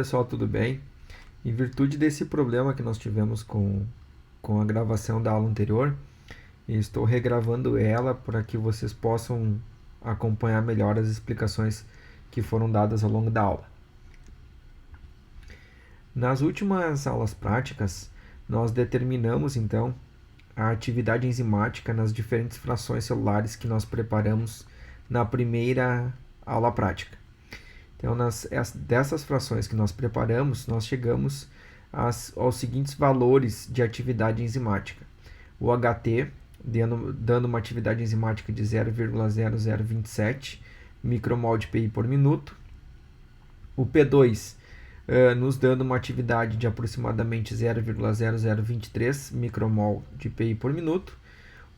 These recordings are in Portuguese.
pessoal, tudo bem? Em virtude desse problema que nós tivemos com a gravação da aula anterior, estou regravando ela para que vocês possam acompanhar melhor as explicações que foram dadas ao longo da aula. Nas últimas aulas práticas, nós determinamos então a atividade enzimática nas diferentes frações celulares que nós preparamos na primeira aula prática. Então, dessas frações que nós preparamos, nós chegamos aos seguintes valores de atividade enzimática. O HT, dando uma atividade enzimática de 0,0027 micromol de PI por minuto. O P2, nos dando uma atividade de aproximadamente 0,0023 micromol de PI por minuto.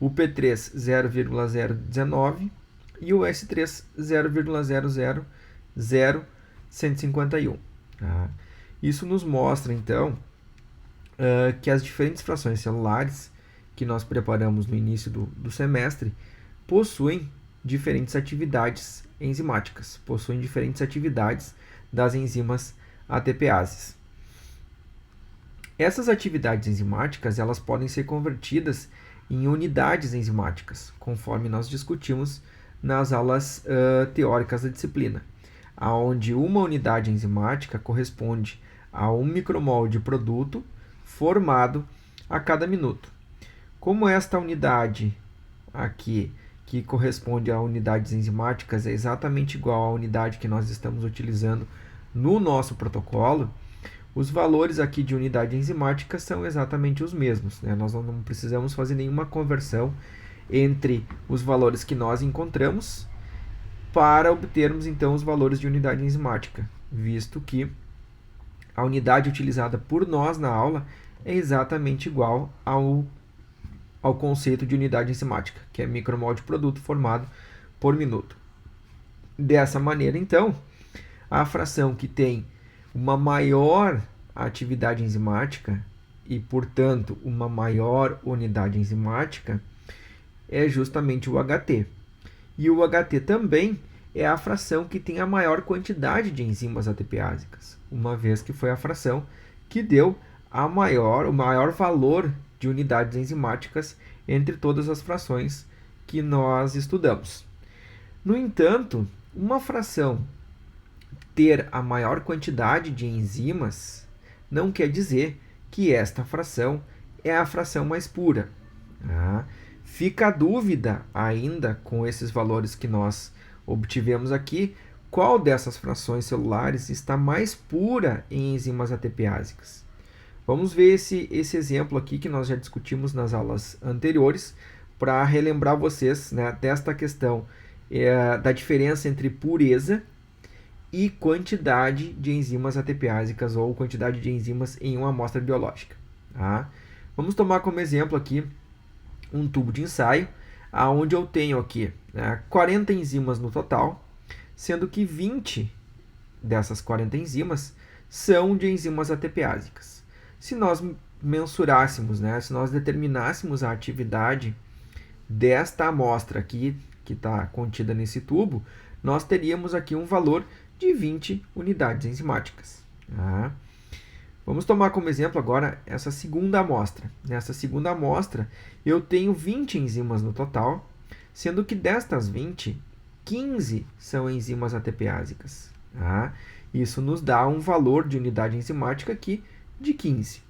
O P3, 0,019 e o S3, 0,00151. Tá? Isso nos mostra, então, que as diferentes frações celulares que nós preparamos no início do semestre possuem diferentes atividades enzimáticas, possuem diferentes atividades das enzimas ATPases. Essas atividades enzimáticas elas podem ser convertidas em unidades enzimáticas, conforme nós discutimos nas aulas teóricas da disciplina, onde uma unidade enzimática corresponde a 1 micromol de produto formado a cada minuto. Como esta unidade aqui, que corresponde a unidades enzimáticas, é exatamente igual à unidade que nós estamos utilizando no nosso protocolo, os valores aqui de unidade enzimática são exatamente os mesmos, né? Nós não precisamos fazer nenhuma conversão entre os valores que nós encontramos para obtermos então os valores de unidade enzimática, visto que a unidade utilizada por nós na aula é exatamente igual ao conceito de unidade enzimática, que é micromol de produto formado por minuto. Dessa maneira, então, a fração que tem uma maior atividade enzimática e, portanto, uma maior unidade enzimática é justamente o HT. E o HT também é a fração que tem a maior quantidade de enzimas ATPásicas, uma vez que foi a fração que deu o maior valor de unidades enzimáticas entre todas as frações que nós estudamos. No entanto, uma fração ter a maior quantidade de enzimas não quer dizer que esta fração é a fração mais pura. Tá? Fica a dúvida ainda com esses valores que nós obtivemos aqui, qual dessas frações celulares está mais pura em enzimas ATPásicas. Vamos ver esse exemplo aqui que nós já discutimos nas aulas anteriores, para relembrar vocês, né, desta questão da diferença entre pureza e quantidade de enzimas ATPásicas ou quantidade de enzimas em uma amostra biológica. Tá? Vamos tomar como exemplo aqui um tubo de ensaio, onde eu tenho aqui 40 enzimas no total, sendo que 20 dessas 40 enzimas são de enzimas ATPásicas. Se nós mensurássemos, se nós determinássemos a atividade desta amostra aqui, que está contida nesse tubo, nós teríamos aqui um valor de 20 unidades enzimáticas. Tá? Vamos tomar como exemplo agora essa segunda amostra. Nessa segunda amostra, eu tenho 20 enzimas no total, sendo que destas 20, 15 são enzimas ATPásicas. Tá? Isso nos dá um valor de unidade enzimática aqui de 15.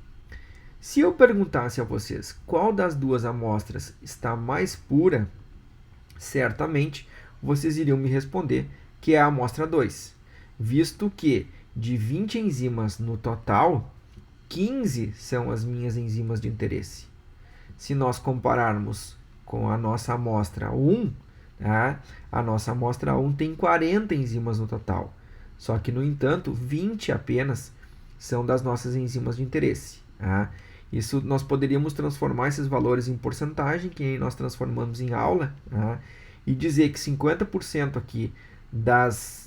Se eu perguntasse a vocês qual das duas amostras está mais pura, certamente vocês iriam me responder que é a amostra 2, visto que de 20 enzimas no total, 15 são as minhas enzimas de interesse. Se nós compararmos com a nossa amostra 1, a nossa amostra 1 tem 40 enzimas no total. Só que, no entanto, 20 apenas são das nossas enzimas de interesse. Isso nós poderíamos transformar esses valores em porcentagem, que nós transformamos em aula, e dizer que 50% aqui das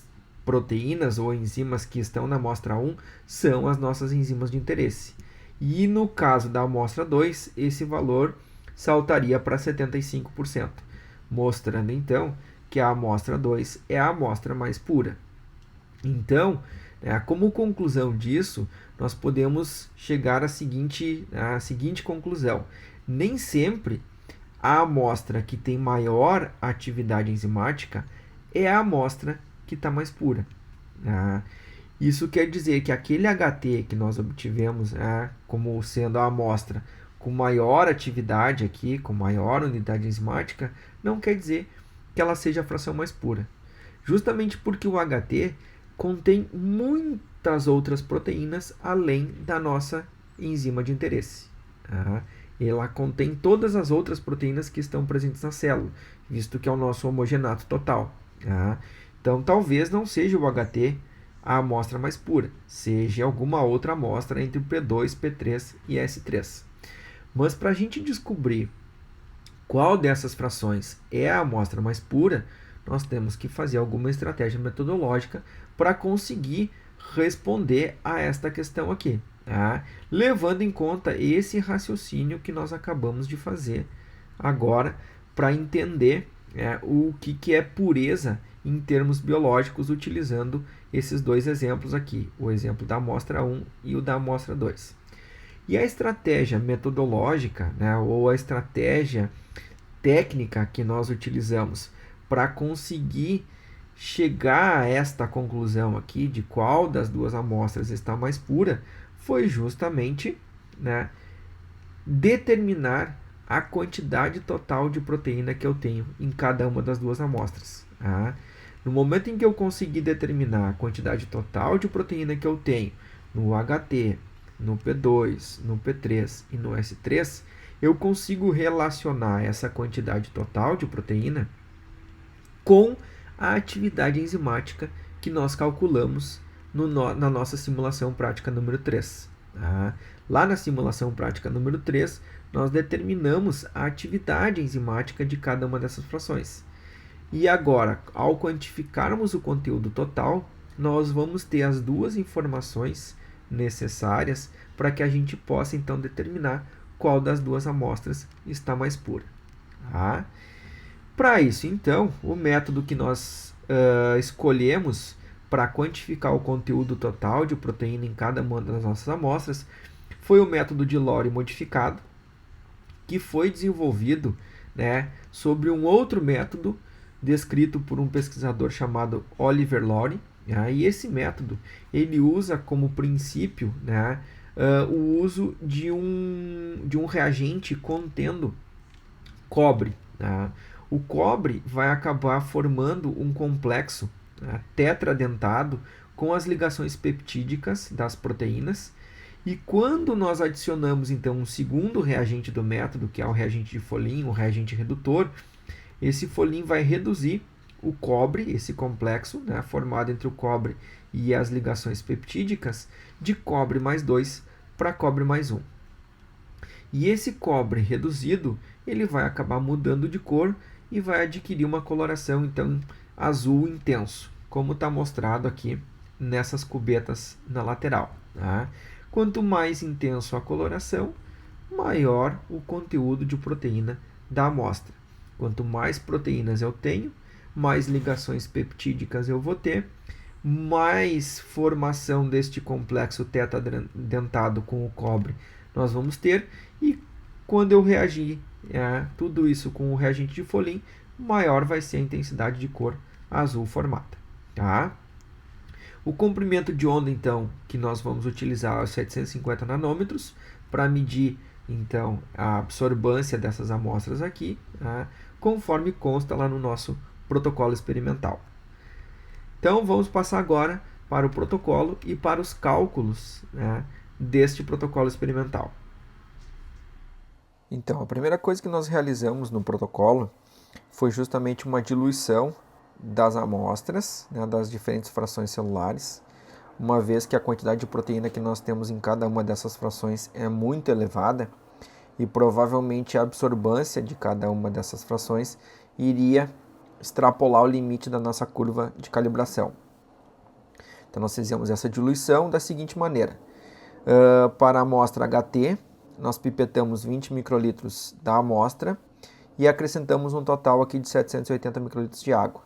proteínas ou enzimas que estão na amostra 1 são as nossas enzimas de interesse. E no caso da amostra 2, esse valor saltaria para 75%, mostrando então que a amostra 2 é a amostra mais pura. Então, Como conclusão disso, nós podemos chegar à seguinte conclusão. Nem sempre a amostra que tem maior atividade enzimática é a amostra que está mais pura. Isso quer dizer que aquele HT que nós obtivemos como sendo a amostra com maior atividade aqui, com maior unidade enzimática, não quer dizer que ela seja a fração mais pura. Justamente porque o HT contém muitas outras proteínas além da nossa enzima de interesse. Ela contém todas as outras proteínas que estão presentes na célula, visto que é o nosso homogenato total. Então, talvez não seja o HT a amostra mais pura, seja alguma outra amostra entre o P2, P3 e S3. Mas para a gente descobrir qual dessas frações é a amostra mais pura, nós temos que fazer alguma estratégia metodológica para conseguir responder a esta questão aqui, levando em conta esse raciocínio que nós acabamos de fazer agora para entender o que é pureza em termos biológicos, utilizando esses dois exemplos aqui, o exemplo da amostra 1 e o da amostra 2. E a estratégia metodológica, ou a estratégia técnica que nós utilizamos para conseguir chegar a esta conclusão aqui de qual das duas amostras está mais pura, foi justamente determinar a quantidade total de proteína que eu tenho em cada uma das duas amostras. No momento em que eu conseguir determinar a quantidade total de proteína que eu tenho no HT, no P2, no P3 e no S3, eu consigo relacionar essa quantidade total de proteína com a atividade enzimática que nós calculamos na nossa simulação prática número 3. Lá na simulação prática número 3, nós determinamos a atividade enzimática de cada uma dessas frações. E agora, ao quantificarmos o conteúdo total, nós vamos ter as duas informações necessárias para que a gente possa então determinar qual das duas amostras está mais pura. Para isso, então, o método que nós escolhemos para quantificar o conteúdo total de proteína em cada uma das nossas amostras foi o método de Lowry modificado, que foi desenvolvido sobre um outro método descrito por um pesquisador chamado Oliver Lowry. E esse método ele usa como princípio o uso de um reagente contendo cobre. O cobre vai acabar formando um complexo tetradentado com as ligações peptídicas das proteínas. E quando nós adicionamos então um segundo reagente do método, que é o reagente de Folin, o reagente redutor, esse Folin vai reduzir o cobre, esse complexo formado entre o cobre e as ligações peptídicas, de cobre mais 2 para cobre mais 1. E esse cobre reduzido ele vai acabar mudando de cor e vai adquirir uma coloração então azul intenso, como está mostrado aqui nessas cubetas na lateral. Quanto mais intenso a coloração, maior o conteúdo de proteína da amostra. Quanto mais proteínas eu tenho, mais ligações peptídicas eu vou ter, mais formação deste complexo tetradentado com o cobre nós vamos ter, e quando eu reagir tudo isso com o reagente de Folin, maior vai ser a intensidade de cor azul formada. O comprimento de onda, então, que nós vamos utilizar é 750 nanômetros para medir, então, a absorvância dessas amostras aqui, conforme consta lá no nosso protocolo experimental. Então, vamos passar agora para o protocolo e para os cálculos deste protocolo experimental. Então, a primeira coisa que nós realizamos no protocolo foi justamente uma diluição das amostras, das diferentes frações celulares, uma vez que a quantidade de proteína que nós temos em cada uma dessas frações é muito elevada e provavelmente a absorvância de cada uma dessas frações iria extrapolar o limite da nossa curva de calibração. Então, nós fizemos essa diluição da seguinte maneira. Para a amostra HT, nós pipetamos 20 microlitros da amostra e acrescentamos um total aqui de 780 microlitros de água,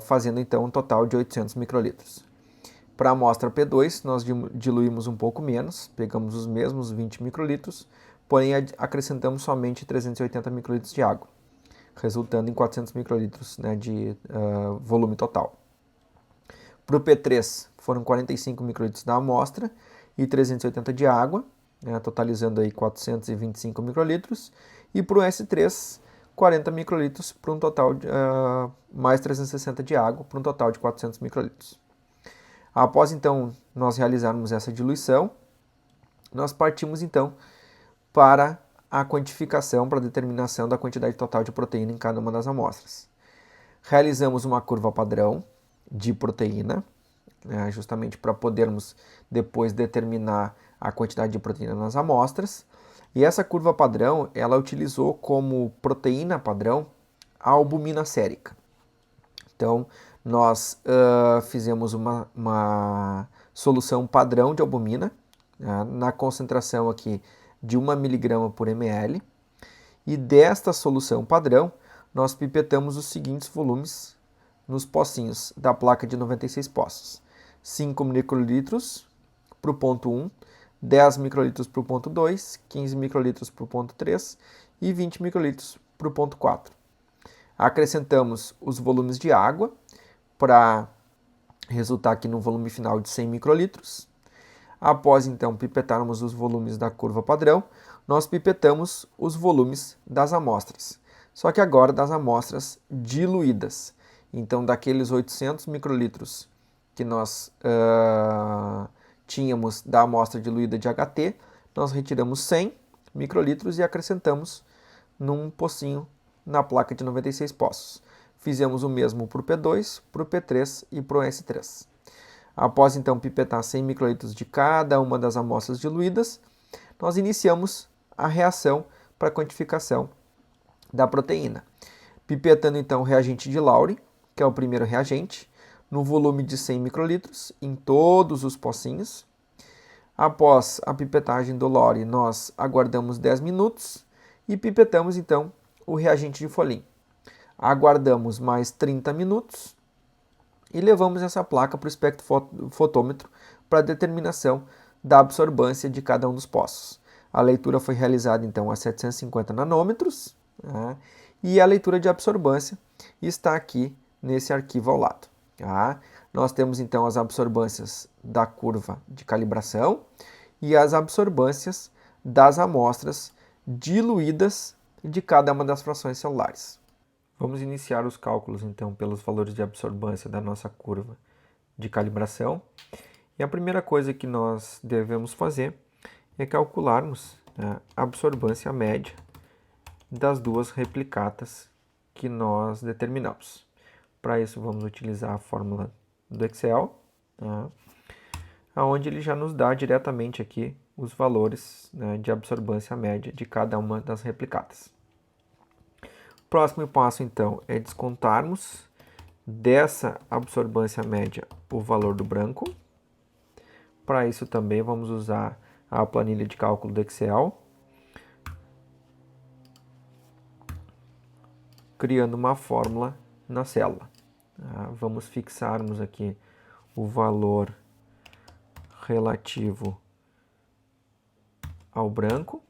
fazendo então um total de 800 microlitros. Para a amostra P2, nós diluímos um pouco menos, pegamos os mesmos 20 microlitros, porém acrescentamos somente 380 microlitros de água, resultando em 400 microlitros, né, de volume total. Para o P3 foram 45 microlitros da amostra e 380 de água, né, totalizando aí 425 microlitros. E para o S3, 40 microlitros para um total de mais 360 de água, para um total de 400 microlitros. Após então nós realizarmos essa diluição, nós partimos então para a quantificação, para a determinação da quantidade total de proteína em cada uma das amostras. Realizamos uma curva padrão de proteína, né, justamente para podermos depois determinar a quantidade de proteína nas amostras. E essa curva padrão, ela utilizou como proteína padrão a albumina sérica. Então, nós fizemos uma solução padrão de albumina, né, na concentração aqui de 1 mg por ml. E desta solução padrão, nós pipetamos os seguintes volumes nos pocinhos da placa de 96 poços. 5 microlitros para o ponto 1, 10 microlitros para o ponto 2, 15 microlitros para o ponto 3 e 20 microlitros para o ponto 4. Acrescentamos os volumes de água para resultar aqui no volume final de 100 microlitros. Após então pipetarmos os volumes da curva padrão, nós pipetamos os volumes das amostras. Só que agora das amostras diluídas. Então, daqueles 800 microlitros que nós tínhamos da amostra diluída de HT, nós retiramos 100 microlitros e acrescentamos num pocinho na placa de 96 poços. Fizemos o mesmo para o P2, para o P3 e para o S3. Após então pipetar 100 microlitros de cada uma das amostras diluídas, nós iniciamos a reação para a quantificação da proteína. Pipetando então o reagente de Lowry, que é o primeiro reagente, no volume de 100 microlitros em todos os pocinhos. Após a pipetagem do Lowry, nós aguardamos 10 minutos e pipetamos então o reagente de Folin. Aguardamos mais 30 minutos e levamos essa placa para o espectrofotômetro para determinação da absorvância de cada um dos poços. A leitura foi realizada então a 750 nanômetros, né, e a leitura de absorvância está aqui nesse arquivo ao lado. Tá? Nós temos então as absorvâncias da curva de calibração e as absorvâncias das amostras diluídas de cada uma das frações celulares. Vamos iniciar os cálculos então pelos valores de absorvância da nossa curva de calibração. E a primeira coisa que nós devemos fazer é calcularmos a absorvância média das duas replicatas que nós determinamos. Para isso vamos utilizar a fórmula do Excel, tá? Onde ele já nos dá diretamente aqui os valores, né, de absorvância média de cada uma das replicatas. O próximo passo então é descontarmos dessa absorvância média o valor do branco. Para isso também vamos usar a planilha de cálculo do Excel, criando uma fórmula na célula. Vamos fixarmos aqui o valor relativo ao branco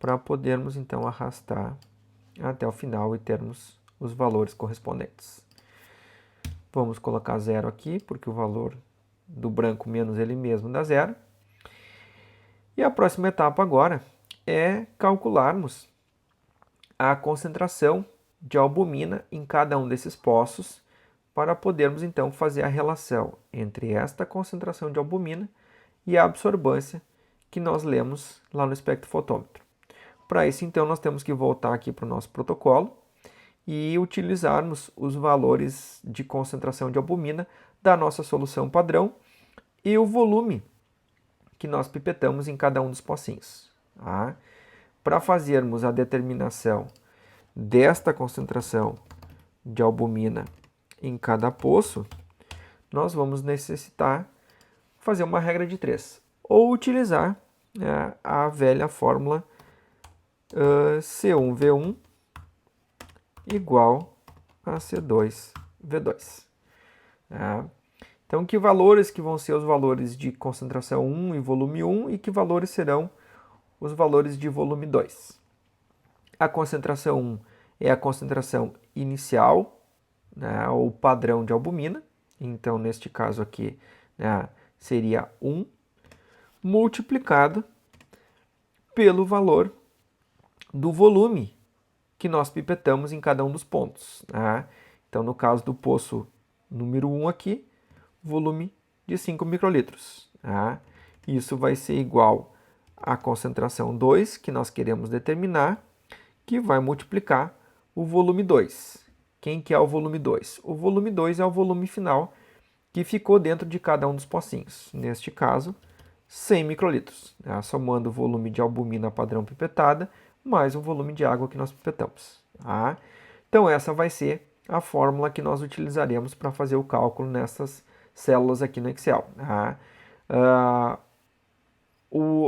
para podermos então arrastar até o final e termos os valores correspondentes. Vamos colocar 0 aqui, porque o valor do branco menos ele mesmo dá 0. E a próxima etapa agora é calcularmos a concentração de albumina em cada um desses poços para podermos então fazer a relação entre esta concentração de albumina e a absorvância que nós lemos lá no espectrofotômetro. Para isso então nós temos que voltar aqui para o nosso protocolo e utilizarmos os valores de concentração de albumina da nossa solução padrão e o volume que nós pipetamos em cada um dos pocinhos. Tá? Para fazermos a determinação desta concentração de albumina em cada poço, nós vamos necessitar fazer uma regra de 3, ou utilizar, né, a velha fórmula C1V1 igual a C2V2. Tá? Então, que valores que vão ser os valores de concentração 1 e volume 1 e que valores serão os valores de volume 2? A concentração 1 é a concentração inicial, né, ou padrão de albumina. Então, neste caso aqui, né, seria 1 multiplicado pelo valor do volume que nós pipetamos em cada um dos pontos. Né? Então, no caso do poço número 1 aqui, volume de 5 microlitros. Tá? Isso vai ser igual à concentração 2, que nós queremos determinar, que vai multiplicar o volume 2. Quem que é o volume 2? O volume 2 é o volume final que ficou dentro de cada um dos pocinhos. Neste caso, 100 microlitros, né? Somando o volume de albumina padrão pipetada, mais o volume de água que nós pipetamos. Tá? Então, essa vai ser a fórmula que nós utilizaremos para fazer o cálculo nessas células aqui no Excel. Tá?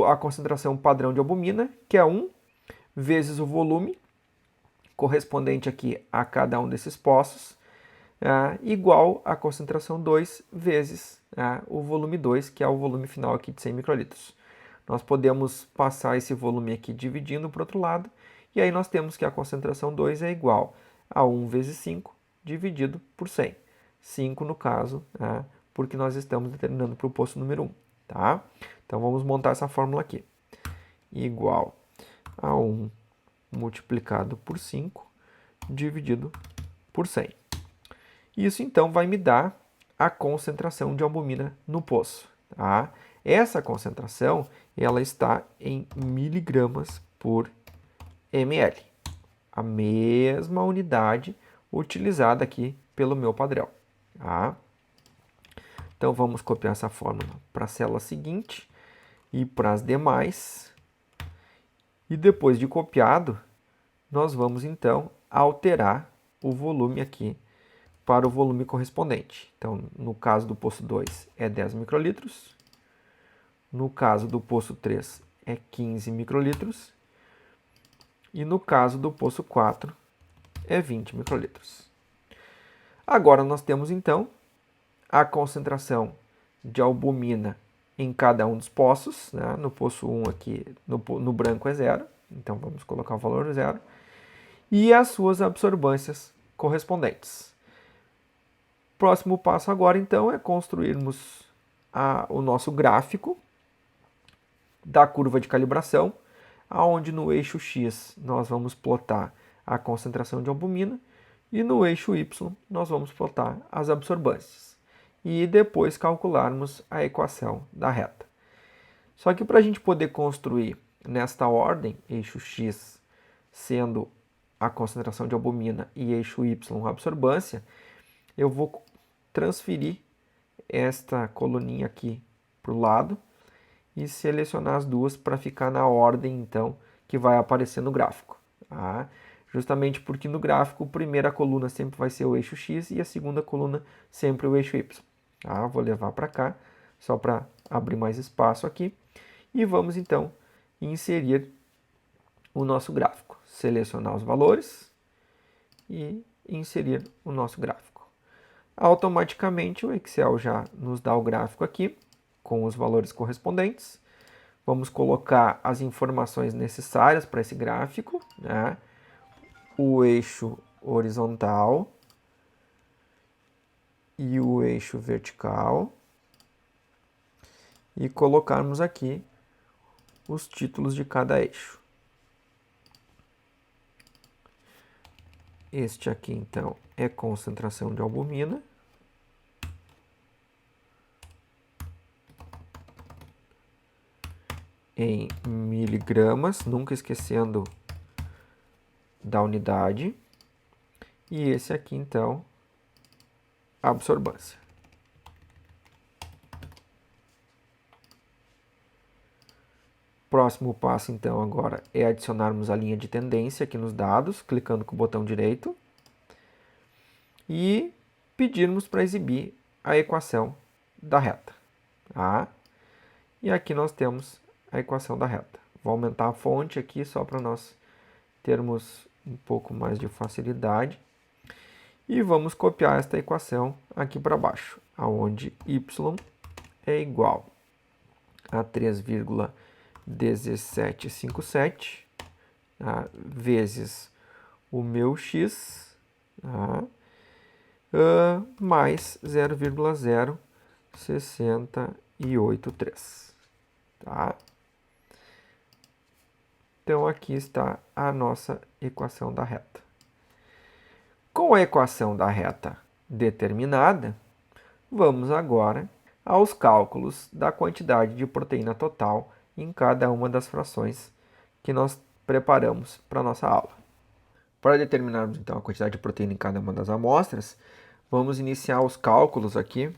A concentração padrão de albumina, que é 1 vezes o volume correspondente aqui a cada um desses poços, igual à concentração 2 vezes o volume 2, que é o volume final aqui de 100 microlitros. Nós podemos passar esse volume aqui dividindo para o outro lado, e aí nós temos que a concentração 2 é igual a 1 vezes 5 dividido por 100. 5 no caso, porque nós estamos determinando para o poço número 1. Tá? Então vamos montar essa fórmula aqui. Igual a 1 multiplicado por 5 dividido por 100. Isso então vai me dar a concentração de albumina no poço. Tá? Essa concentração ela está em miligramas por ml. A mesma unidade utilizada aqui pelo meu padrão. Tá? Então vamos copiar essa fórmula para a célula seguinte e para as demais. E depois de copiado, nós vamos então alterar o volume aqui para o volume correspondente. Então, no caso do poço 2 é 10 microlitros, no caso do poço 3 é 15 microlitros e no caso do poço 4 é 20 microlitros. Agora nós temos então a concentração de albumina em cada um dos poços. Né? No poço 1 aqui, no branco é 0, então vamos colocar o valor 0, e as suas absorbâncias correspondentes. Próximo passo agora, então, é construirmos o nosso gráfico da curva de calibração, onde no eixo X nós vamos plotar a concentração de albumina e no eixo Y nós vamos plotar as absorbâncias. E depois calcularmos a equação da reta. Só que para a gente poder construir nesta ordem, eixo X sendo a concentração de albumina e eixo Y a absorbância, eu vou transferir esta coluninha aqui para o lado e selecionar as duas para ficar na ordem, então, que vai aparecer no gráfico. Tá? Justamente porque no gráfico, a primeira coluna sempre vai ser o eixo X e a segunda coluna sempre o eixo Y. Tá? Vou levar para cá, só para abrir mais espaço aqui. E vamos, então, inserir o nosso gráfico. Selecionar os valores e inserir o nosso gráfico. Automaticamente o Excel já nos dá o gráfico aqui, com os valores correspondentes. Vamos colocar as informações necessárias para esse gráfico, né? O eixo horizontal e o eixo vertical. E colocarmos aqui os títulos de cada eixo. Este aqui, então, é concentração de albumina. Em miligramas, nunca esquecendo da unidade. E esse aqui, então, a absorbância. Próximo passo, então, agora é adicionarmos a linha de tendência aqui nos dados, clicando com o botão direito. E pedirmos para exibir a equação da reta. Tá? E aqui nós temos a equação da reta. Vou aumentar a fonte aqui só para nós termos um pouco mais de facilidade. E vamos copiar esta equação aqui para baixo. onde y é igual a 3,1757, tá? Vezes o meu x, tá? Mais 0,0683, tá? Então, aqui está a nossa equação da reta. Com a equação da reta determinada, vamos agora aos cálculos da quantidade de proteína total em cada uma das frações que nós preparamos para a nossa aula. Para determinarmos, então, a quantidade de proteína em cada uma das amostras, vamos iniciar os cálculos aqui,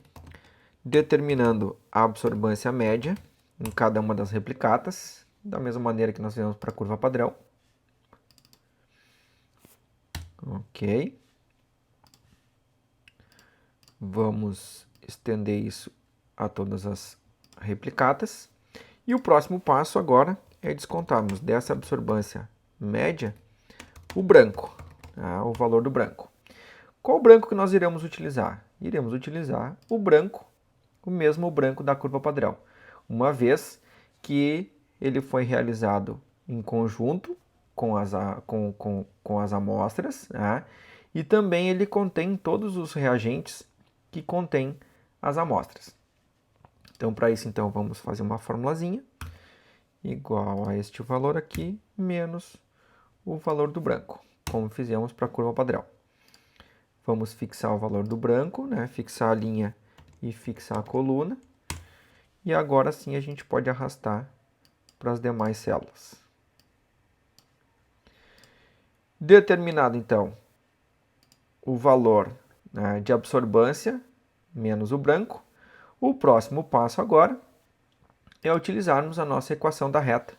determinando a absorvância média em cada uma das replicatas, da mesma maneira que nós fizemos para a curva padrão. Ok. Vamos estender isso a todas as replicatas. E o próximo passo agora é descontarmos dessa absorvância média o branco, tá? O valor do branco. Qual branco que nós iremos utilizar? Iremos utilizar o branco, o mesmo branco da curva padrão, uma vez que ele foi realizado em conjunto com as amostras, tá? E também ele contém todos os reagentes que contém as amostras. Então, para isso, então, vamos fazer uma formulazinha igual a este valor aqui, menos o valor do branco, como fizemos para a curva padrão. Vamos fixar o valor do branco, né? Fixar a linha e fixar a coluna. E agora sim a gente pode arrastar para as demais células. Determinado, então, o valor, né, de absorvância menos o branco, o próximo passo agora é utilizarmos a nossa equação da reta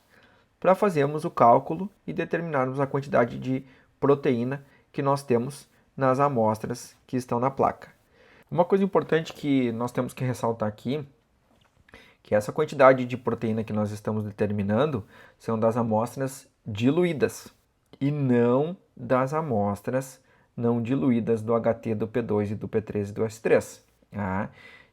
para fazermos o cálculo e determinarmos a quantidade de proteína que nós temos nas amostras que estão na placa. Uma coisa importante que nós temos que ressaltar aqui, que essa quantidade de proteína que nós estamos determinando são das amostras diluídas e não das amostras não diluídas do HT, do P2 e do P3 e do S3. Tá?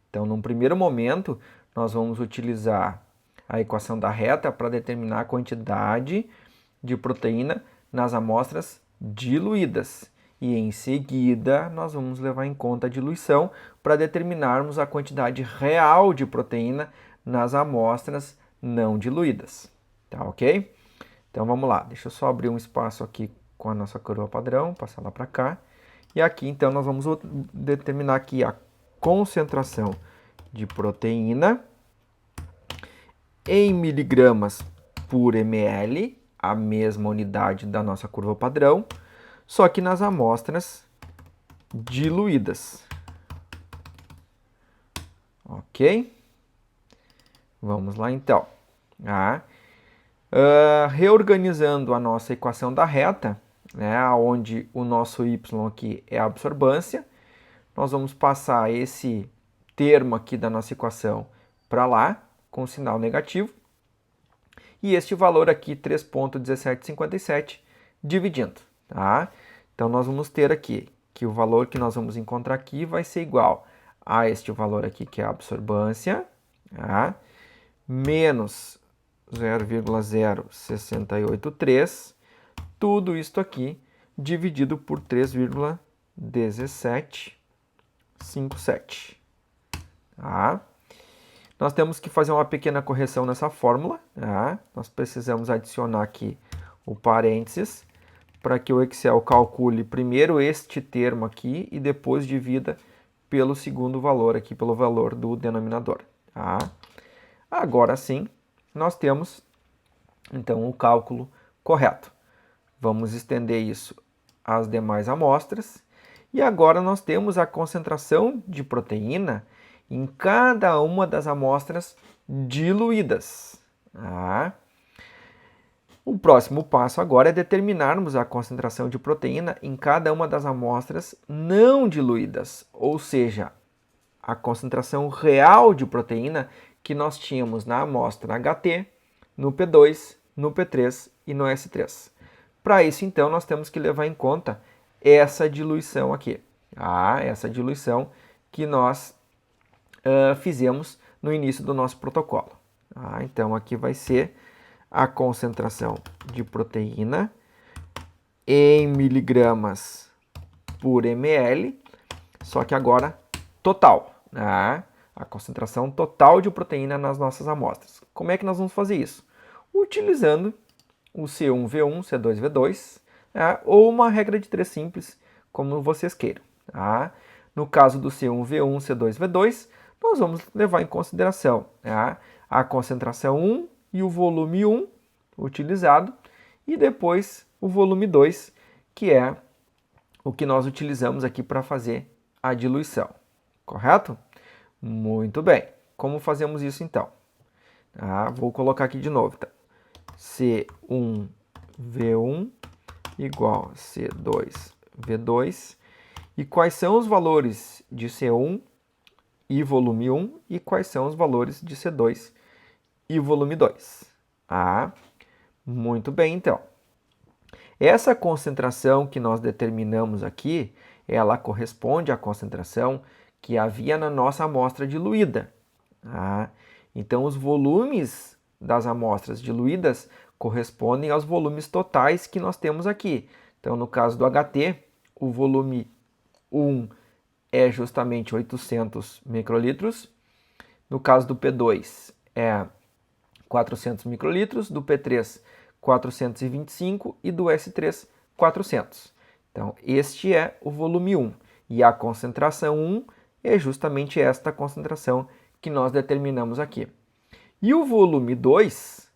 Então, num primeiro momento, nós vamos utilizar a equação da reta para determinar a quantidade de proteína nas amostras diluídas. E em seguida, nós vamos levar em conta a diluição para determinarmos a quantidade real de proteína nas amostras não diluídas. Tá ok? Então vamos lá, deixa eu só abrir um espaço aqui com a nossa curva padrão, passar lá para cá. E aqui então nós vamos determinar aqui a concentração de proteína em miligramas por ml, a mesma unidade da nossa curva padrão, só que nas amostras diluídas. Ok? Vamos lá então. Reorganizando a nossa equação da reta, né, onde o nosso y aqui é a absorvância, nós vamos passar esse termo aqui da nossa equação para lá, com sinal negativo, e este valor aqui, 3,1757, dividindo. Tá? Então, nós vamos ter aqui que o valor que nós vamos encontrar aqui vai ser igual a este valor aqui, que é a absorvância, tá? Menos 0,0683, tudo isto aqui dividido por 3,1757. Tá? Nós temos que fazer uma pequena correção nessa fórmula. Tá? Nós precisamos adicionar aqui o parênteses para que o Excel calcule primeiro este termo aqui e depois divida pelo segundo valor aqui, pelo valor do denominador. Tá? Agora sim, nós temos então o cálculo correto. Vamos estender isso às demais amostras. E agora nós temos a concentração de proteína em cada uma das amostras diluídas. Tá? O próximo passo agora é determinarmos a concentração de proteína em cada uma das amostras não diluídas, ou seja, a concentração real de proteína que nós tínhamos na amostra HT, no P2, no P3 e no S3. Para isso, então, nós temos que levar em conta essa diluição aqui. Essa diluição que nós fizemos no início do nosso protocolo. Tá? Então, aqui vai ser a concentração de proteína em miligramas por ml, só que agora total, né? A concentração total de proteína nas nossas amostras. Como é que nós vamos fazer isso? Utilizando o C1V1, C2V2, né? Ou uma regra de 3 simples, como vocês queiram. Tá? No caso do C1V1, C2V2, nós vamos levar em consideração, né, a concentração 1 e o volume 1 utilizado, e depois o volume 2, que é o que nós utilizamos aqui para fazer a diluição. Correto? Muito bem. Como fazemos isso então? Vou colocar aqui de novo. Tá? C1V1 igual a C2V2. E quais são os valores de C1 e volume 1 e quais são os valores de C2 e volume 2? Muito bem, então. Essa concentração que nós determinamos aqui, ela corresponde à concentração que havia na nossa amostra diluída. Então, os volumes das amostras diluídas correspondem aos volumes totais que nós temos aqui. Então, no caso do HT, o volume 1 é justamente 800 microlitros. No caso do P2, é 400 microlitros, do P3, 425 e do S3, 400. Então, este é o volume 1. E a concentração 1 é justamente esta concentração que nós determinamos aqui. E o volume 2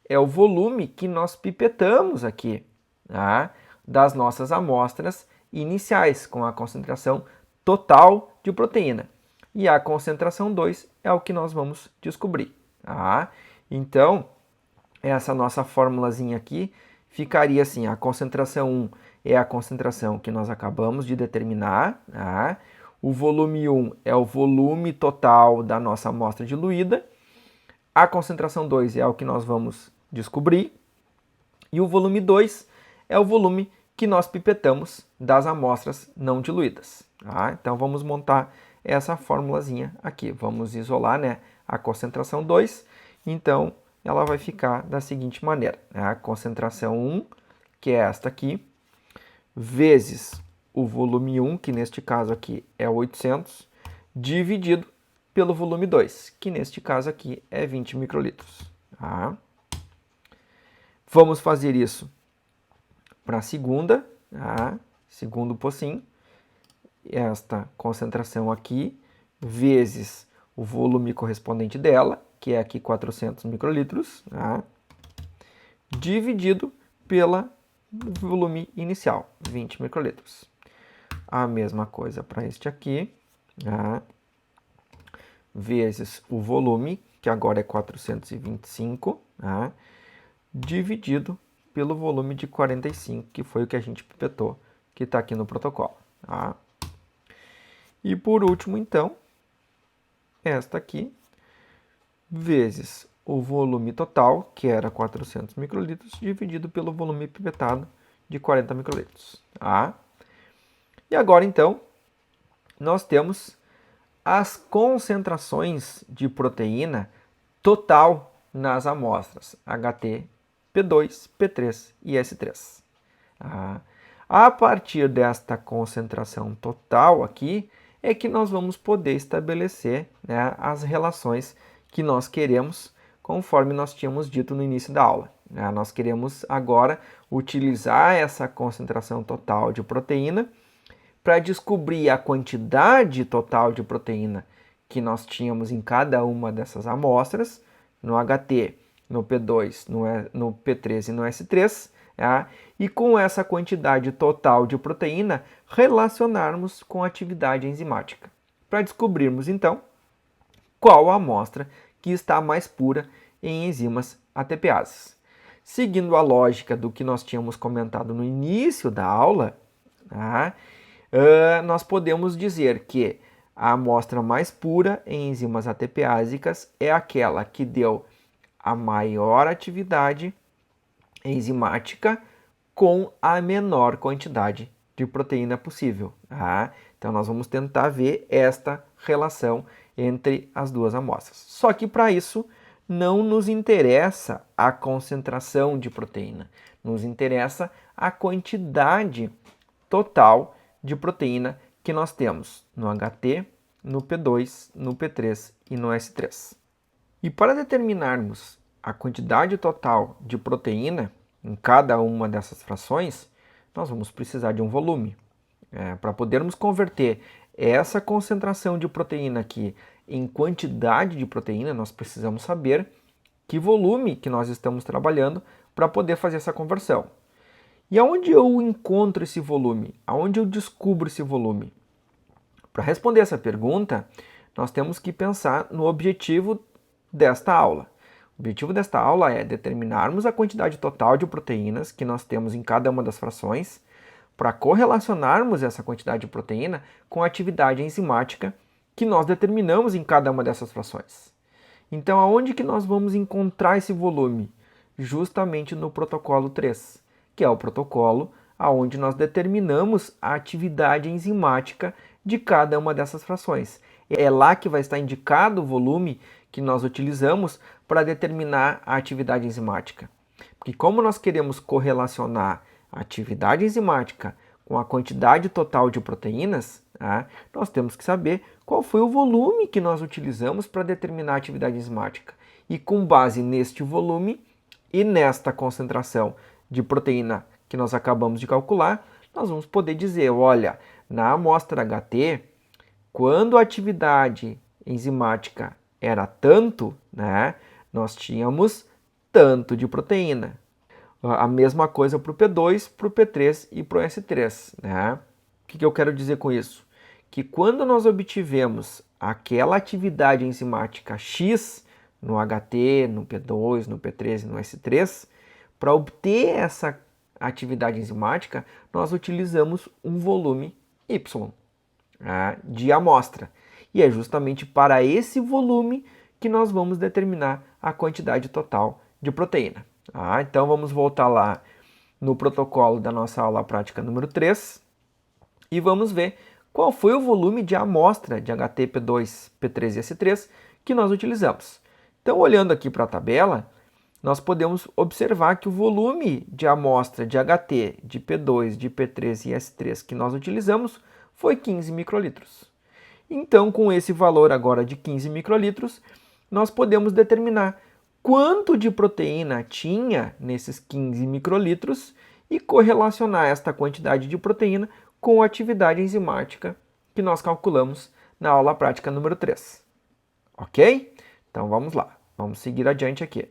é o volume que nós pipetamos aqui, tá? Das nossas amostras iniciais, com a concentração total de proteína. E a concentração 2 é o que nós vamos descobrir. Tá? Então, essa nossa formulazinha aqui ficaria assim: a concentração 1 é a concentração que nós acabamos de determinar. Tá? O volume 1 é o volume total da nossa amostra diluída. A concentração 2 é o que nós vamos descobrir. E o volume 2 é o volume que nós pipetamos das amostras não diluídas. Tá? Então, vamos montar essa formulazinha aqui. Vamos isolar, né, a concentração 2. Então, ela vai ficar da seguinte maneira. A concentração 1, que é esta aqui, vezes o volume 1, que neste caso aqui é 800, dividido pelo volume 2, que neste caso aqui é 20 microlitros. Tá? Vamos fazer isso para a segunda, tá? Segundo pocinho, esta concentração aqui, vezes o volume correspondente dela, que é aqui 400 microlitros, tá? Dividido pelo volume inicial, 20 microlitros. A mesma coisa para este aqui, tá? Vezes o volume, que agora é 425, tá? Dividido pelo volume de 45, que foi o que a gente pipetou, que está aqui no protocolo. Tá? E por último, então, esta aqui, vezes o volume total, que era 400 microlitros, dividido pelo volume pipetado de 40 microlitros. Tá? E agora, então, nós temos as concentrações de proteína total nas amostras HT, P2, P3 e S3. A partir desta concentração total aqui, é que nós vamos poder estabelecer, né, as relações que nós queremos, conforme nós tínhamos dito no início da aula. Nós queremos agora utilizar essa concentração total de proteína para descobrir a quantidade total de proteína que nós tínhamos em cada uma dessas amostras, no HT, no P2, no P3 e no S3, e com essa quantidade total de proteína relacionarmos com a atividade enzimática, para descobrirmos então qual a amostra que está mais pura em enzimas ATPases. Seguindo a lógica do que nós tínhamos comentado no início da aula, nós podemos dizer que a amostra mais pura em enzimas ATPásicas é aquela que deu a maior atividade enzimática com a menor quantidade de proteína possível. Então, nós vamos tentar ver esta relação entre as duas amostras. Só que para isso não nos interessa a concentração de proteína, nos interessa a quantidade total de proteína que nós temos no HT, no P2, no P3 e no S3. E para determinarmos a quantidade total de proteína em cada uma dessas frações, nós vamos precisar de um volume. Para podermos converter essa concentração de proteína aqui em quantidade de proteína, nós precisamos saber que volume que nós estamos trabalhando para poder fazer essa conversão. E aonde eu encontro esse volume? Aonde eu descubro esse volume? Para responder essa pergunta, nós temos que pensar no objetivo desta aula. O objetivo desta aula é determinarmos a quantidade total de proteínas que nós temos em cada uma das frações, para correlacionarmos essa quantidade de proteína com a atividade enzimática que nós determinamos em cada uma dessas frações. Então, aonde que nós vamos encontrar esse volume? Justamente no protocolo 3, que é o protocolo aonde nós determinamos a atividade enzimática de cada uma dessas frações. É lá que vai estar indicado o volume que nós utilizamos para determinar a atividade enzimática. Porque como nós queremos correlacionar a atividade enzimática com a quantidade total de proteínas, nós temos que saber qual foi o volume que nós utilizamos para determinar a atividade enzimática. E com base neste volume e nesta concentração de proteína que nós acabamos de calcular, nós vamos poder dizer, olha, na amostra HT, quando a atividade enzimática era tanto, nós tínhamos tanto de proteína. A mesma coisa para o P2, para o P3 e para o S3. O que eu quero dizer com isso? Que quando nós obtivemos aquela atividade enzimática X no HT, no P2, no P3 e no S3, para obter essa atividade enzimática, nós utilizamos um volume Y de amostra. E é justamente para esse volume que nós vamos determinar a quantidade total de proteína. Então vamos voltar lá no protocolo da nossa aula prática número 3 e vamos ver qual foi o volume de amostra de HT, P2, P3 e S3 que nós utilizamos. Então, olhando aqui para a tabela, nós podemos observar que o volume de amostra de HT, de P2, de P3 e S3 que nós utilizamos foi 15 microlitros. Então, com esse valor agora de 15 microlitros, nós podemos determinar quanto de proteína tinha nesses 15 microlitros e correlacionar esta quantidade de proteína com a atividade enzimática que nós calculamos na aula prática número 3. Ok? Então vamos lá, vamos seguir adiante aqui.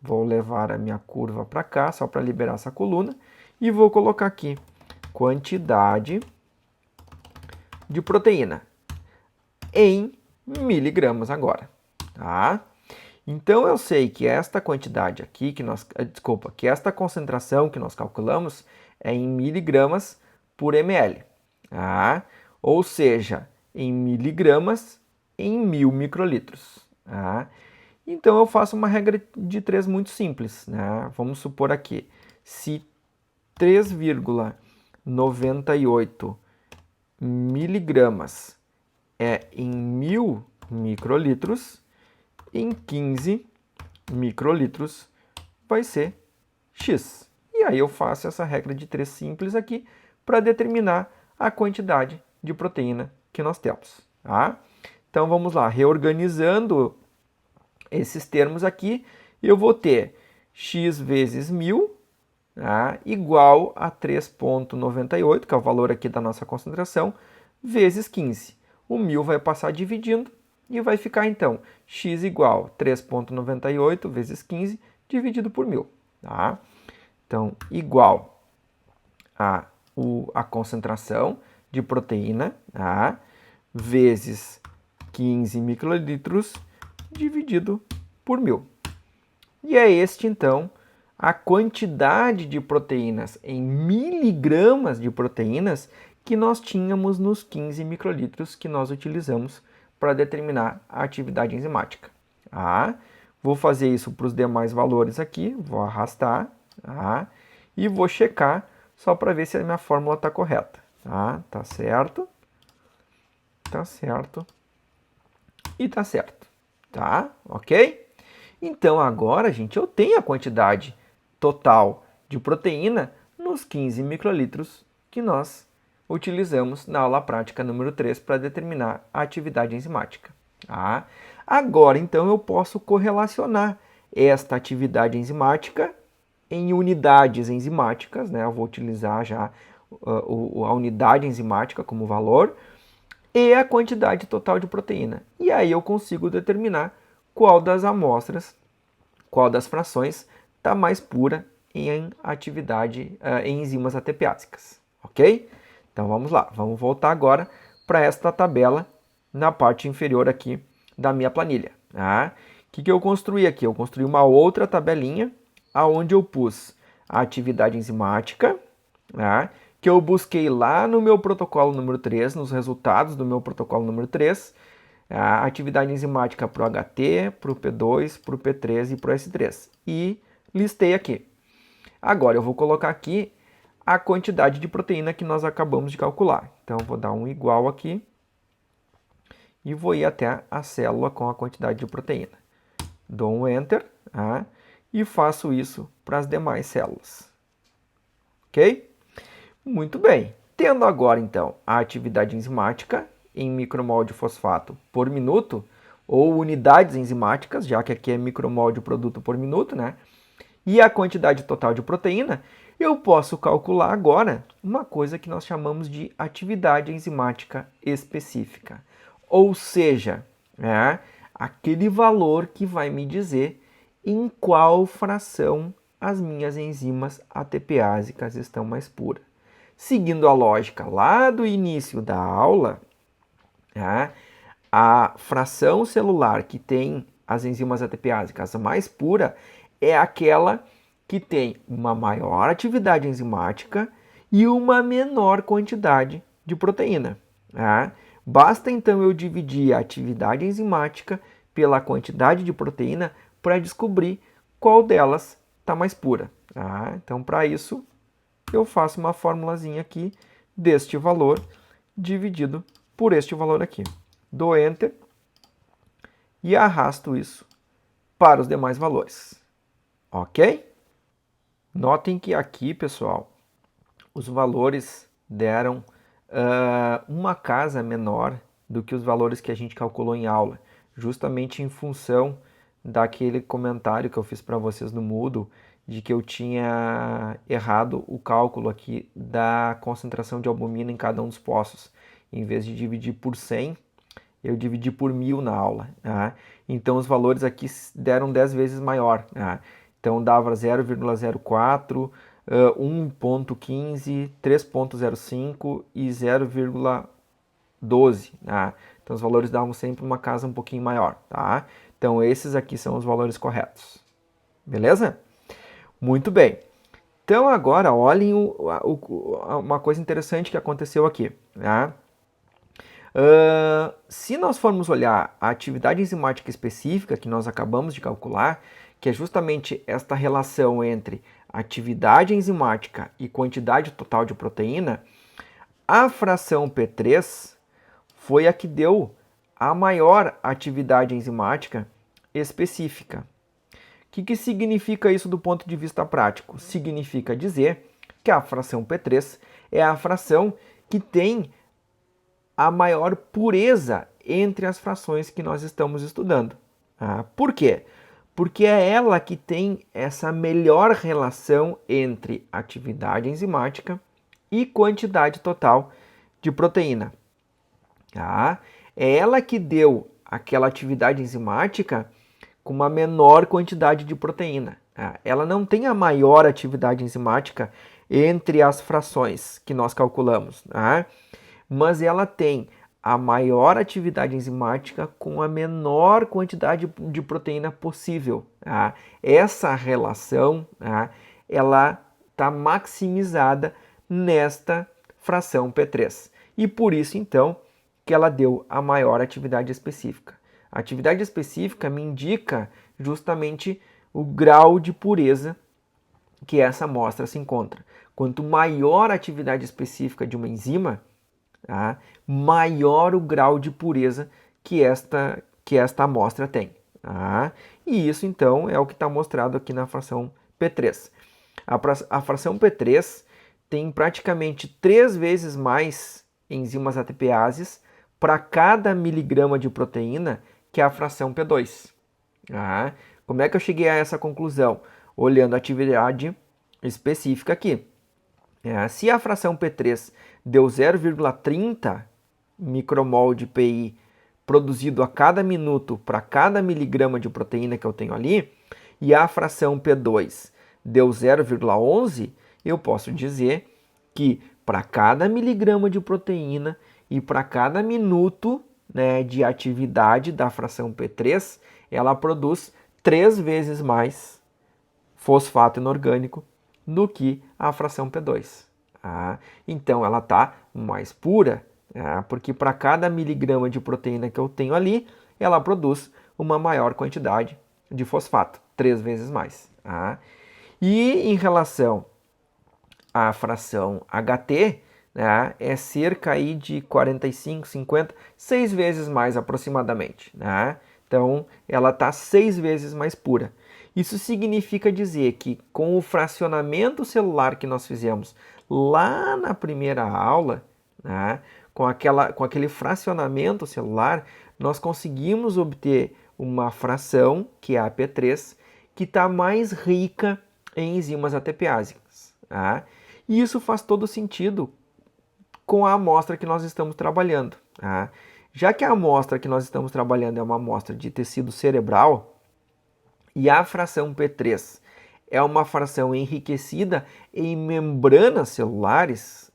Vou levar a minha curva para cá, só para liberar essa coluna, e vou colocar aqui quantidade de proteína em miligramas agora, tá? Então eu sei que esta quantidade aqui, que esta concentração que nós calculamos é em miligramas por ml, tá? Ou seja, em miligramas em 1000 microlitros, tá? Então eu faço uma regra de 3 muito simples, Vamos supor aqui, se 3,98 miligramas é em 1000 microlitros, em 15 microlitros vai ser X. E aí eu faço essa regra de 3 simples aqui para determinar a quantidade de proteína que nós temos. Então vamos lá, reorganizando esses termos aqui, eu vou ter X vezes 1000 igual a 3,98, que é o valor aqui da nossa concentração, vezes 15. O 1000 vai passar dividindo e vai ficar, então, X igual a 3,98 vezes 15 dividido por 1000. Então, igual a concentração de proteína vezes 15 microlitros dividido por 1000. E é este, então, a quantidade de proteínas em miligramas de proteínas que nós tínhamos nos 15 microlitros que nós utilizamos para determinar a atividade enzimática. Vou fazer isso para os demais valores aqui, vou arrastar e vou checar só para ver se a minha fórmula está correta. Tá certo. Tá certo. e tá certo, tá? Ok? Então agora, gente, eu tenho a quantidade total de proteína nos 15 microlitros que nós utilizamos na aula prática número 3 para determinar a atividade enzimática. Tá? Agora, então, eu posso correlacionar esta atividade enzimática em unidades enzimáticas, né? Eu vou utilizar já a unidade enzimática como valor e a quantidade total de proteína. E aí eu consigo determinar qual das amostras, qual das frações está mais pura em atividade em enzimas ATPásicas, ok? Então vamos lá, vamos voltar agora para esta tabela na parte inferior aqui da minha planilha. Tá? O que eu construí aqui? Eu construí uma outra tabelinha onde eu pus a atividade enzimática, tá? Que eu busquei lá no meu protocolo número 3, nos resultados do meu protocolo número 3, a atividade enzimática para o HT, para o P2, para o P3 e para o S3. E listei aqui. Agora eu vou colocar aqui a quantidade de proteína que nós acabamos de calcular. Então eu vou dar um igual aqui e vou ir até a célula com a quantidade de proteína. Dou um Enter, tá? E faço isso para as demais células. Ok? Muito bem. Tendo agora, então, a atividade enzimática em micromol de fosfato por minuto, ou unidades enzimáticas, já que aqui é micromol de produto por minuto, né? E a quantidade total de proteína, eu posso calcular agora uma coisa que nós chamamos de atividade enzimática específica. Ou seja, aquele valor que vai me dizer em qual fração as minhas enzimas ATPásicas estão mais puras. Seguindo a lógica lá do início da aula, a fração celular que tem as enzimas ATPásicas mais pura é aquela que tem uma maior atividade enzimática e uma menor quantidade de proteína. Basta então eu dividir a atividade enzimática pela quantidade de proteína para descobrir qual delas está mais pura. Então, para isso, eu faço uma formulazinha aqui deste valor dividido por este valor aqui. Dou Enter e arrasto isso para os demais valores. Ok? Notem que aqui, pessoal, os valores deram uma casa menor do que os valores que a gente calculou em aula, justamente em função daquele comentário que eu fiz para vocês no Moodle, de que eu tinha errado o cálculo aqui da concentração de albumina em cada um dos poços. Em vez de dividir por 100, eu dividi por 1000 na aula. Então os valores aqui deram 10 vezes maior. Então dava 0,04, 1,15, 3,05 e 0,12. Então os valores davam sempre uma casa um pouquinho maior. Então esses aqui são os valores corretos. Beleza? Muito bem. Então agora olhem uma coisa interessante que aconteceu aqui. Se nós formos olhar a atividade enzimática específica que nós acabamos de calcular, que é justamente esta relação entre atividade enzimática e quantidade total de proteína, a fração P3 foi a que deu a maior atividade enzimática específica. O que significa isso do ponto de vista prático? Significa dizer que a fração P3 é a fração que tem a maior pureza entre as frações que nós estamos estudando. Por quê? Porque é ela que tem essa melhor relação entre atividade enzimática e quantidade total de proteína. É ela que deu aquela atividade enzimática com uma menor quantidade de proteína. Ela não tem a maior atividade enzimática entre as frações que nós calculamos, mas ela tem a maior atividade enzimática com a menor quantidade de proteína possível. Essa relação, ela está maximizada nesta fração P3. E por isso, então, que ela deu a maior atividade específica. A atividade específica me indica justamente o grau de pureza que essa amostra se encontra. Quanto maior a atividade específica de uma enzima, maior o grau de pureza que esta que esta amostra tem. Tá? E isso, então, é o que está mostrado aqui na fração P3. A fração P3 tem praticamente 3 vezes mais enzimas ATPases para cada miligrama de proteína que a fração P2. Tá? Como é que eu cheguei a essa conclusão? Olhando a atividade específica aqui. Se a fração P3 deu 0,30 micromol de PI produzido a cada minuto para cada miligrama de proteína que eu tenho ali, e a fração P2 deu 0,11, eu posso dizer que para cada miligrama de proteína e para cada minuto, né, de atividade da fração P3, ela produz 3 vezes mais fosfato inorgânico do que a fração P2. Então ela está mais pura, porque para cada miligrama de proteína que eu tenho ali, ela produz uma maior quantidade de fosfato, 3 vezes mais. E em relação à fração HT, é cerca aí de 45, 50, 6 vezes mais aproximadamente. Então ela está 6 vezes mais pura. Isso significa dizer que com o fracionamento celular que nós fizemos lá na primeira aula, com aquele fracionamento celular, nós conseguimos obter uma fração, que é a P3, que está mais rica em enzimas ATPásicas. E isso faz todo sentido com a amostra que nós estamos trabalhando. Já que a amostra que nós estamos trabalhando é uma amostra de tecido cerebral, e a fração P3 é uma fração enriquecida em membranas celulares,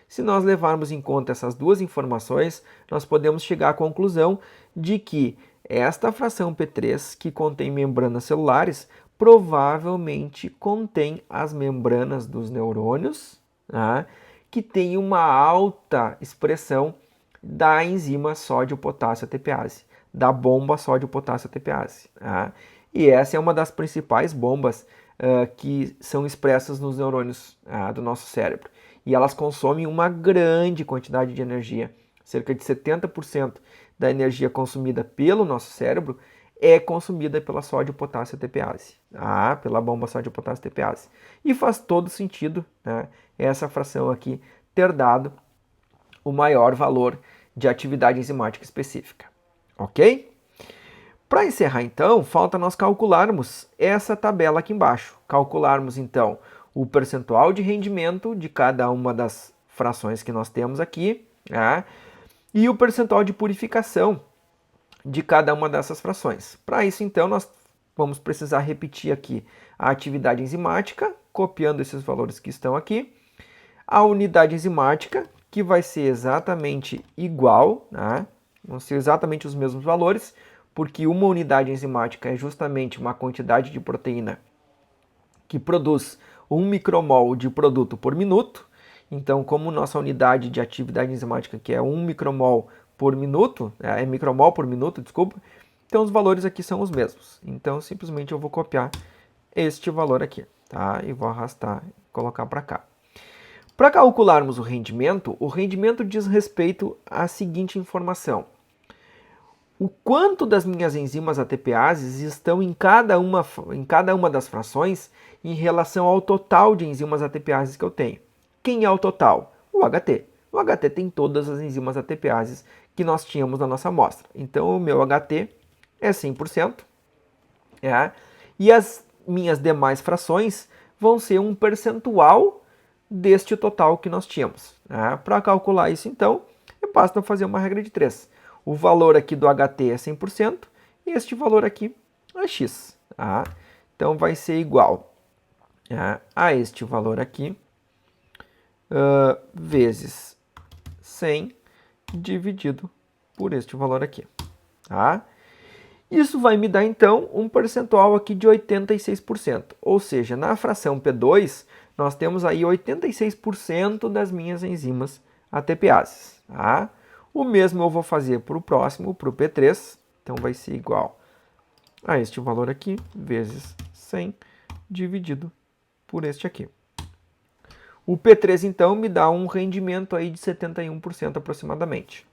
se nós levarmos em conta essas duas informações, nós podemos chegar à conclusão de que esta fração P3, que contém membranas celulares, provavelmente contém as membranas dos neurônios, que tem uma alta expressão da enzima sódio-potássio ATPase, da bomba sódio-potássio ATPase. E essa é uma das principais bombas que são expressas nos neurônios do nosso cérebro. E elas consomem uma grande quantidade de energia. Cerca de 70% da energia consumida pelo nosso cérebro é consumida pela sódio-potássio ATPase, pela bomba sódio-potássio ATPase. E faz todo sentido, essa fração aqui ter dado o maior valor de atividade enzimática específica. Ok? Para encerrar, então, falta nós calcularmos essa tabela aqui embaixo. Calcularmos, então, o percentual de rendimento de cada uma das frações que nós temos aqui, e o percentual de purificação de cada uma dessas frações. Para isso, então, nós vamos precisar repetir aqui a atividade enzimática, copiando esses valores que estão aqui, a unidade enzimática, que vai ser exatamente igual, vão ser exatamente os mesmos valores, porque uma unidade enzimática é justamente uma quantidade de proteína que produz 1 micromol de produto por minuto. Então, como nossa unidade de atividade enzimática aqui é 1 micromol por minuto, é micromol por minuto, desculpa, então os valores aqui são os mesmos. Então, simplesmente eu vou copiar este valor aqui, e vou arrastar e colocar para cá. Para calcularmos o rendimento diz respeito à seguinte informação. O quanto das minhas enzimas ATPases estão em cada uma das frações em relação ao total de enzimas ATPases que eu tenho. Quem é o total? O HT. O HT tem todas as enzimas ATPases que nós tínhamos na nossa amostra. Então, o meu HT é 100%. E as minhas demais frações vão ser um percentual deste total que nós tínhamos. Para calcular isso, então, basta fazer uma regra de 3. O valor aqui do HT é 100% e este valor aqui é X. Então, vai ser igual a este valor aqui vezes 100 dividido por este valor aqui. Isso vai me dar, então, um percentual aqui de 86%. Ou seja, na fração P2, nós temos aí 86% das minhas enzimas ATPases. O mesmo eu vou fazer para o próximo, para o P3. Então, vai ser igual a este valor aqui, vezes 100, dividido por este aqui. O P3, então, me dá um rendimento aí de 71% aproximadamente.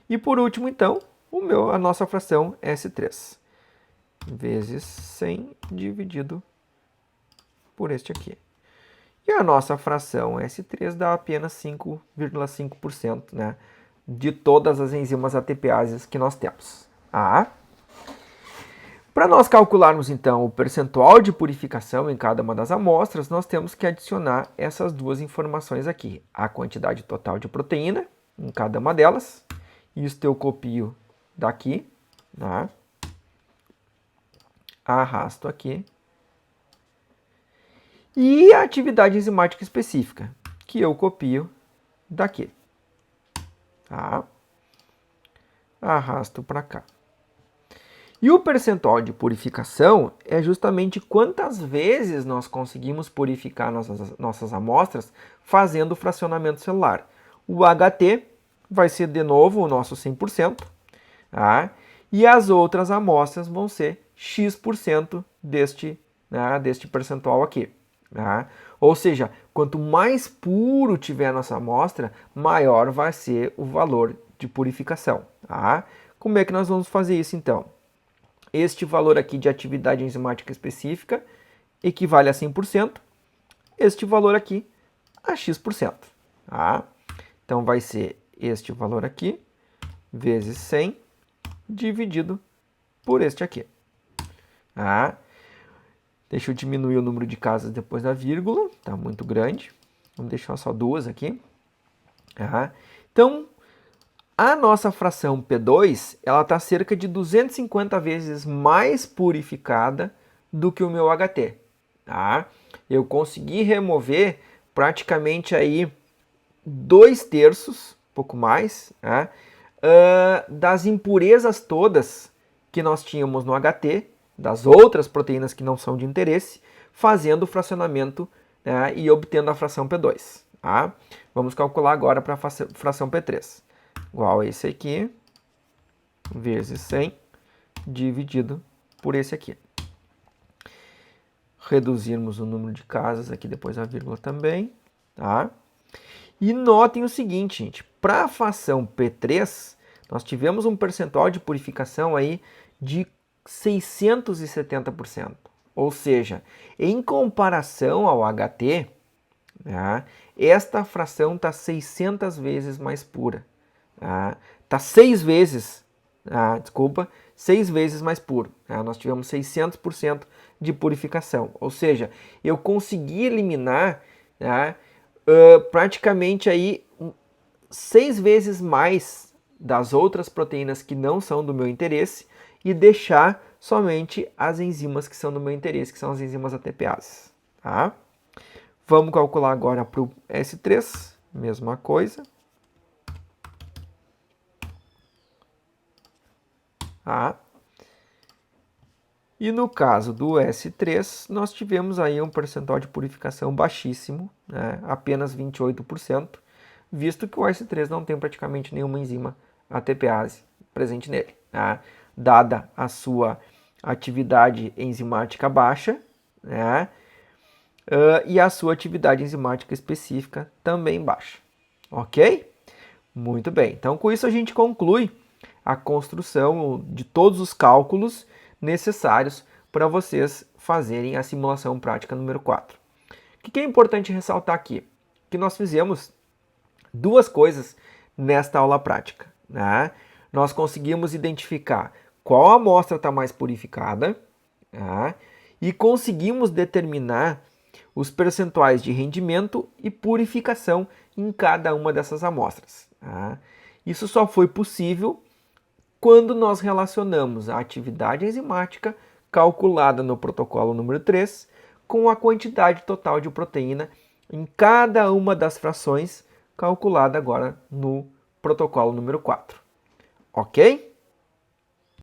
E por último, então, a nossa fração S3 vezes 100 dividido por este aqui. E a nossa fração S3 dá apenas 5,5%, né, de todas as enzimas ATPases que nós temos. Para nós calcularmos, então, o percentual de purificação em cada uma das amostras, nós temos que adicionar essas duas informações aqui. A quantidade total de proteína em cada uma delas. Isso eu copio daqui, né? Arrasto aqui. E a atividade enzimática específica, que eu copio daqui. Tá? Arrasto para cá. E o percentual de purificação é justamente quantas vezes nós conseguimos purificar nossas amostras fazendo o fracionamento celular. O HT vai ser de novo o nosso 100%, tá? E as outras amostras vão ser X% deste percentual aqui. Tá? Ou seja, quanto mais puro tiver a nossa amostra, maior vai ser o valor de purificação. Tá? Como é que nós vamos fazer isso então? Este valor aqui de atividade enzimática específica equivale a 100%, este valor aqui a X%. Tá? Então vai ser este valor aqui vezes 100 dividido por este aqui. Tá? Deixa eu diminuir o número de casas depois da vírgula, está muito grande. Vamos deixar só duas aqui. Tá? Então, a nossa fração P2, ela está cerca de 250 vezes mais purificada do que o meu HT. Tá? Eu consegui remover praticamente aí 2/3, pouco mais, tá? Das impurezas todas que nós tínhamos no HT, das outras proteínas que não são de interesse, fazendo o fracionamento, né, e obtendo a fração P2. Tá? Vamos calcular agora para a fração P3. Igual a esse aqui, vezes 100, dividido por esse aqui. Reduzirmos o número de casas aqui depois da vírgula também. Tá? E notem o seguinte, gente, para a fração P3, nós tivemos um percentual de purificação aí de 670%. Ou seja, em comparação ao HT, né, esta fração está 600 vezes mais pura. Está 6 vezes, 6 vezes mais puro. Nós tivemos 600% de purificação. Ou seja, eu consegui eliminar praticamente aí 6 vezes mais das outras proteínas que não são do meu interesse e deixar somente as enzimas que são do meu interesse, que são as enzimas ATPases. Tá? Vamos calcular agora para o S3, mesma coisa. Tá? E no caso do S3, nós tivemos aí um percentual de purificação baixíssimo, né? Apenas 28%, visto que o S3 não tem praticamente nenhuma enzima ATPase presente nele. Tá? Dada a sua atividade enzimática baixa, né? E a sua atividade enzimática específica também baixa. Ok? Muito bem. Então, com isso a gente conclui a construção de todos os cálculos necessários para vocês fazerem a simulação prática número 4. O que é importante ressaltar aqui? Que nós fizemos duas coisas nesta aula prática. Né? Nós conseguimos identificar qual amostra está mais purificada, tá? E conseguimos determinar os percentuais de rendimento e purificação em cada uma dessas amostras. Tá? Isso só foi possível quando nós relacionamos a atividade enzimática calculada no protocolo número 3 com a quantidade total de proteína em cada uma das frações calculada agora no protocolo número 4. Ok?